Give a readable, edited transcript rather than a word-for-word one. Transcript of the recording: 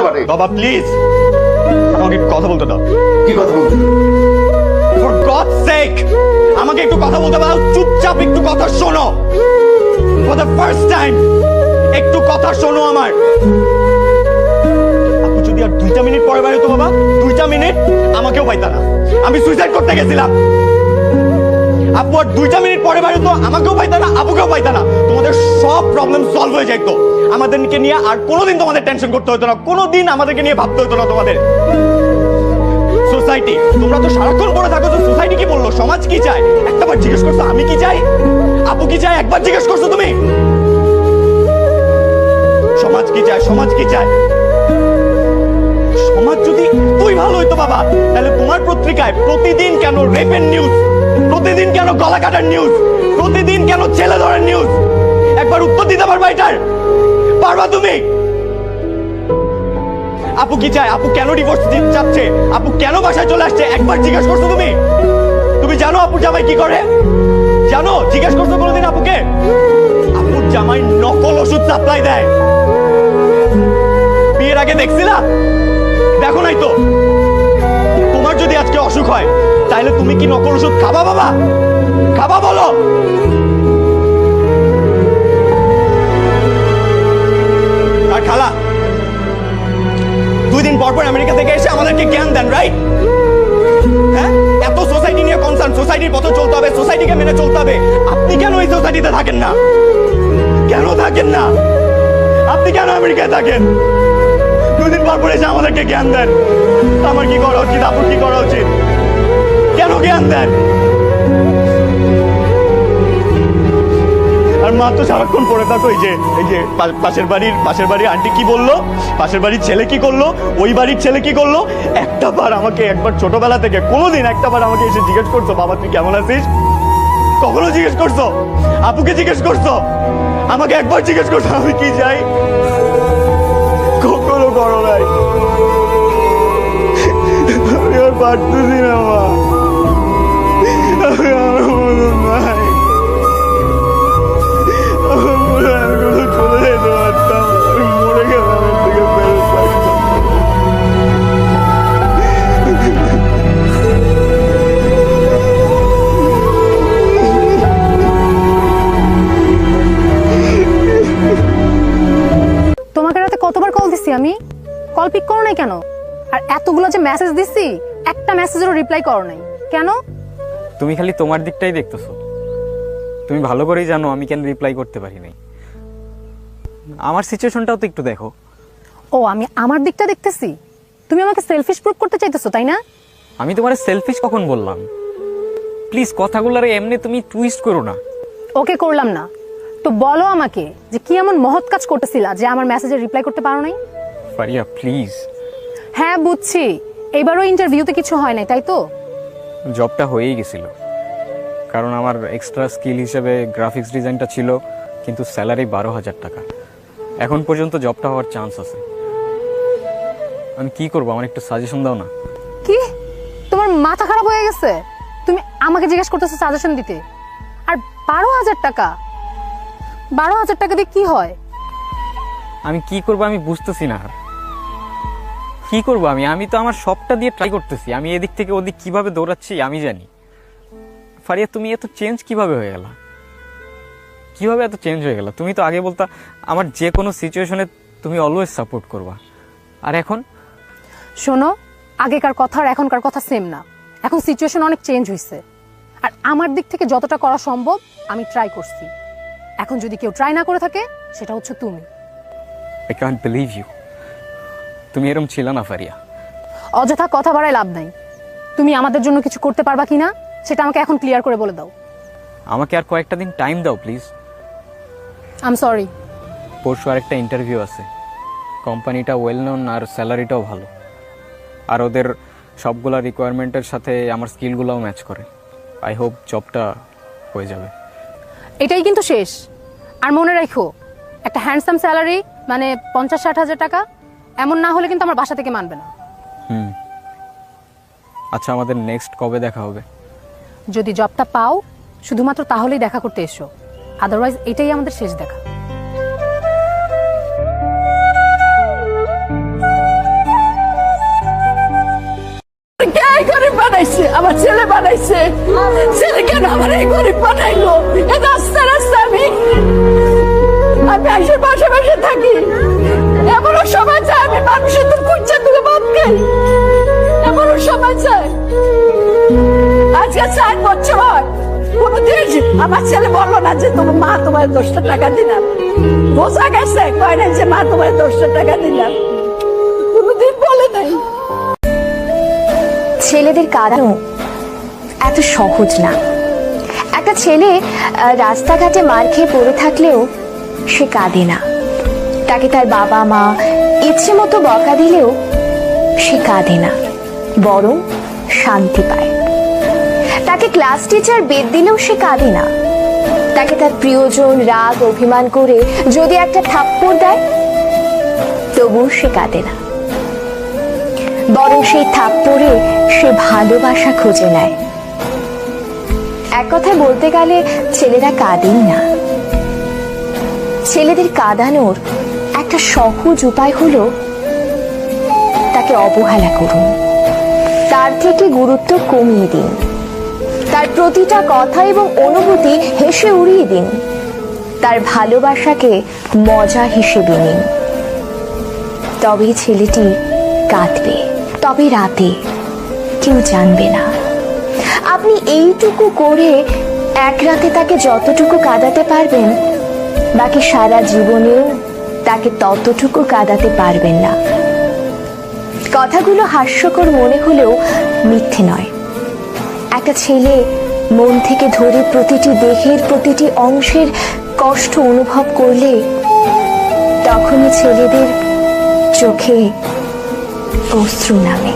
করে। বাবা প্লিজ আমাকে একটু কথা বলতে দাও। কি কথা বলতে? ফর গডস সেক আমাকে একটু কথা বলতে দাও। চুপচাপ একটু কথা শোনো। ফর দ্য ফার্স্ট টাইম একটু কথা শোনো আমার। আপু যদি আর 2টা মিনিট পরে বাইরে তো বাবা, 2টা মিনিট আমাকেও পাইতা না। আমি সুইসাইড করতে গেছিলাম। আপু আর 2টা মিনিট পরে বাইরে তো আমাকেও পাইতা না, আপুকেও পাইতা না। তোমাদের সব প্রবলেম সলভ হয়ে যাইতো। আমাদেরকে নিয়ে আর কোনোদিন তোমাদের টেনশন করতে হতো না, কোনোদিন আমাদেরকে নিয়ে ভাবতে হতো না তোমাদের। সোসাইটি, তোমরা তো সারাক্ষণ পড়ে থাকো যে সোসাইটি কি বললো, সমাজ কি চায়। একটাবার জিজ্ঞেস করছো আমি কি চাই, আপু কি চাই, একবার জিজ্ঞেস করছো তুমি? সমাজ কি চায়, সমাজ কি চায়? সমাজ যদি তুই ভালো হইতো বাবা, তাহলে তোমার পত্রিকায় প্রতিদিন কেন রেপের নিউজ, প্রতিদিন কেন গলা কাটার নিউজ, প্রতিদিন কেন ছেলে ধরার নিউজ? একবার উত্তর দিতে পারবা এটার? পারবা তুমি? আপু কি চায়, আপু কেন ডিভোর্স চাচ্ছে, আপু কেন বাসায় চলে আসছে, একবার জিজ্ঞেস করছো তুমি? তুমি জানো আপুর জামাই কি করে? জানো? জিজ্ঞেস করছো কোনোদিন আপুকে? আপুর জামাই নকল ওষুধ সাপ্লাই দেয়। বিয়ের আগে দেখছিলা? দেখো নাই তো? তোমার যদি আজকে অসুখ হয় তাহলে তুমি কি নকল ওষুধ খাবা বাবা? খাবা বলো? আর খালা 2 দিন পর পর আমেরিকা থেকে এসে আমাদেরকে জ্ঞান দেন, রাইট? হ্যাঁ, এত সোসাইটি নিয়ে কনসার্ন, সোসাইটির পথে চলতে হবে, সোসাইটিকে মেনে চলতে হবে। আপনি কেন এই সোসাইটিতে থাকেন না? কেন থাকেন না? আপনি কেন আমেরিকায় থাকেন? 2 দিন পর পর এসে আমাদেরকে জ্ঞান দেন। আমার কি করা উচিত, আপুর কি করা উচিত? কেন জ্ঞান দেন? আর মা তো সারাক্ষণ পড়ে থাকো এই যে পাশের বাড়ির আন্টি কি বললো, পাশের বাড়ির ছেলে কি করলো, ওই বাড়ির ছেলে কি করলো। একবার ছোটবেলা থেকে কোনোদিন একটাবার আমাকে এসে জিজ্ঞেস করছো বাবা তুই কেমন আছিস? কখনো জিজ্ঞেস করছো? আপুকে জিজ্ঞেস করছো? আমাকে একবার জিজ্ঞেস করছো আমি কি চাই? কখনো করো নাই। আমি আর পারতেছি না মা, আমি আমার মতন নাই। চলে যেতে পারতাম, আমি মরে গেলাম এর থেকে বেরোতে পারতাম। তোমাকে রাতে কতবার কল দিছি আমি, কল পিক করো নাই কেন? আর এতগুলো যে মেসেজ দিছি একটা মেসেজেরও রিপ্লাই করো নাই কেন? তুমি খালি তোমার দিকটাই দেখতেছো। তুমি ভালো করেই জানো আমি কেন রিপ্লাই করতে পারি নাই। আমার সিচুয়েশনটাও তো একটু দেখো। ও আমি আমার দিকটা দেখতেছি, তুমি আমাকে সেলফিশ প্রুভ করতে চাইতেছো তাই না? আমি তোমার সেলফিশ কখন বললাম? প্লিজ কথাগুলোর এমনি তুমি টুইস্ট করো না। ওকে করলাম না তো বলো আমাকে যে কি এমন মহৎ কাজ করতেছিলা যে আমার মেসেজের রিপ্লাই করতে পারো নাই? ফারিয়া প্লিজ। হ্যাঁ বুঝছি, এবারও ইন্টারভিউতে কিছু হয় নাই তাই তো? জবটা হয়েই গেছিল, কারণ আমার এক্সট্রা স্কিল হিসেবে গ্রাফিক্স ডিজাইনটা ছিল, কিন্তু স্যালারি 12,000 টাকা। এখন পর্যন্ত জবটা হওয়ার চান্স আছে। আমি কি করবো, আমার একটু সাজেশন দাও না। কি তোমার মাথা খারাপ হয়ে গেছে? তুমি আমাকে জিজ্ঞেস করতেছো সাজেশন দিতে? আর 12,000 টাকা, 12,000 টাকা দিয়ে কি হয়? আমি কি করবো আমি বুঝতেছি না। আর কি করবো আমি? আমি তো আমার সবটা দিয়ে ট্রাই করতেছি। আমি এদিক থেকে ওদিক কিভাবে দৌড়াচ্ছি আমি জানি। ফারিয়া তুমি এত চেঞ্জ কিভাবে হয়ে গেল? কিভাবে এত চেঞ্জ হয়ে গেল? তুমি তো আগে বলতা আমার যে কোনো সিচুয়েশনে তুমি অলওয়েজ সাপোর্ট করবা, আর এখন? শোনো, আগেকার কথা আর এখনকার কথা সেম না। এখন সিচুয়েশন অনেক চেঞ্জ হয়েছে, আর আমার দিক থেকে যতটা করা সম্ভব আমি ট্রাই করছি। এখন যদি কেউ ট্রাই না করে থাকে সেটা হচ্ছে তুমি। I can't believe you. তুমি এরকম ছিল না ফারিয়া। অযথা কথা বাড়ায় লাভ নাই। তুমি আমাদের জন্য কিছু করতে পারবা কিনা সেটা আমাকে এখন ক্লিয়ার করে বলে দাও। আমাকে আর কয়েকটা দিন টাইম দাও প্লিজ। I am sorry. পরশু আরেকটা ইন্টারভিউ আছে। কোম্পানিটা ওয়েল নোন আর স্যালারিটাও ভালো, আর ওদের সবগুলা রিকোয়ারমেন্টের সাথে আমার স্কিলগুলোও ম্যাচ করে। আই হোপ জবটা হয়ে যাবে। এটাই কিন্তু শেষ। আর মনে রাখো, একটা হ্যান্ডসাম স্যালারি মানে 50-60 হাজার টাকা, এমন না হলে কিন্তু আমার বাসা থেকে মানবে না। আচ্ছা, আমাদের নেক্সট কবে দেখা হবে? যদি জবটা পাও শুধুমাত্র তাহলেই দেখা করতে এসো, আদারওয়াইজ এটাই আমাদের শেষ দেখা। বানাইছে, আমার ছেলে বানাইছে। ছেলে কেন আমার এই গরিব বানাইলো? এ রাস্তা রাস্তা আমি আইসে পাশে পাশে থাকি। এমনও সময় চায় আমি মানুষের তো কুচ্চা তুলে ভাত খাই, এমনও সময় চায়। আজকে 4 বছর কোনদিন আমার ছেলে বললো না যে তোমার মা তোমার 10টা টাকা দিলাম। বোঝা গেছে কয় না যে মা তোমার 10টা টাকা দিলাম, কোনদিন বলে নাই। ছেলেদের কাঁদানো এত সহজ না। একটা ছেলে রাস্তাঘাটে মার খেয়ে পড়ে থাকলেও সে কাঁদে না। তাকে তার বাবা মা ইচ্ছে মতো বকা দিলেও সে কাঁদে না, বরং শান্তি পায়। তাকে ক্লাস টিচার বেদ দিলেও সে কাঁদে না। তাকে তার প্রিয়জন রাগ অভিমান করে যদি একটা থাপ্পড় দেয় তবুও সে কাঁদে না, বরং সেই থাপ্পড়ে সে ভালোবাসা খুঁজে নেয়। এক কথায় বলতে গেলে ছেলেরা কাঁদেই না। ছেলেদের কাঁদানোর একটা সহজ উপায় হলো তাকে অবহেলা করুন, তার থেকে গুরুত্ব কমিয়ে দিন, তার প্রতিটা কথা এবং অনুভূতি হেসে উড়িয়ে দিন, তার ভালোবাসাকে মজা হিসেবে নিন। তবেই ছেলেটি কাঁদবে, তবে রাতে কেউ জানবে না। আপনি এইটুকু করে এক রাতে তাকে যতটুকু কাঁদাতে পারবেন, বাকি সারা জীবনেও তাকে ততটুকু কাঁদাতে পারবেন না। কথাগুলো হাস্যকর মনে হলেও মিথ্যে নয়। একটা ছেলে মন থেকে ধরে প্রতিটি দেহের প্রতিটি অংশের কষ্ট অনুভব করলে তখনই ছেলেদের চোখে অশ্রু নামে।